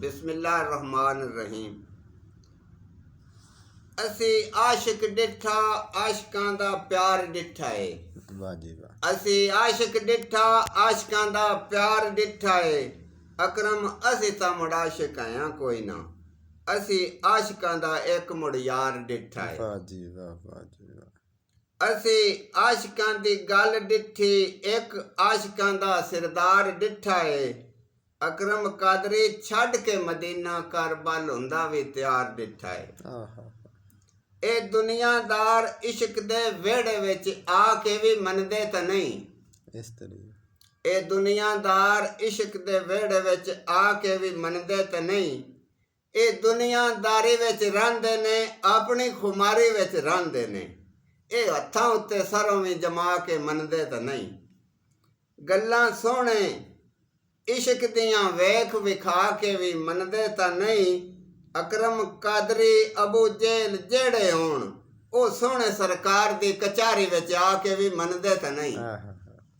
बिस्मिल्लाहिर्रहमानिर्रहीम। असी आशिक डिठा, आशिकां दा प्यार डिठा है। वाह जी वाह। असी आशिक डिठा, आशिकां दा प्यार डिठा है। अकरम असी ता मुड़ आशिक आया कोई ना। असी आशिकां दा एक मुड़ यार डिठा है। वाह जी वाह, वाह जी वाह। असी आशिकां दी गल डिठी, एक आशिकां दा सिरदार डिठा है। अकरम कादरी छड़ के मदीना करबल हुंदा भी तैयार डिठा है। ए दुनियादार इश्क दे वेड़े विच आके भी मनदे तां नहीं। इस तरह ए दुनियादार इश्क दे वेड़े विच आके भी मनदे तां नहीं। ए दुनियादारी विच रहिंदे ने, अपनी खुमारी विच रहिंदे ने। ए हत्थां उत्ते सरों भी जमा के मनदे तां नहीं। गल्लां सोहणे इश्क दियां वेख विखा के भी मनदे तां नहीं। अकरम कादरी अबू जेल जेड़े होण, ओ सोहणे सरकार दी कचारी विच आके भी मनदे तां नहीं।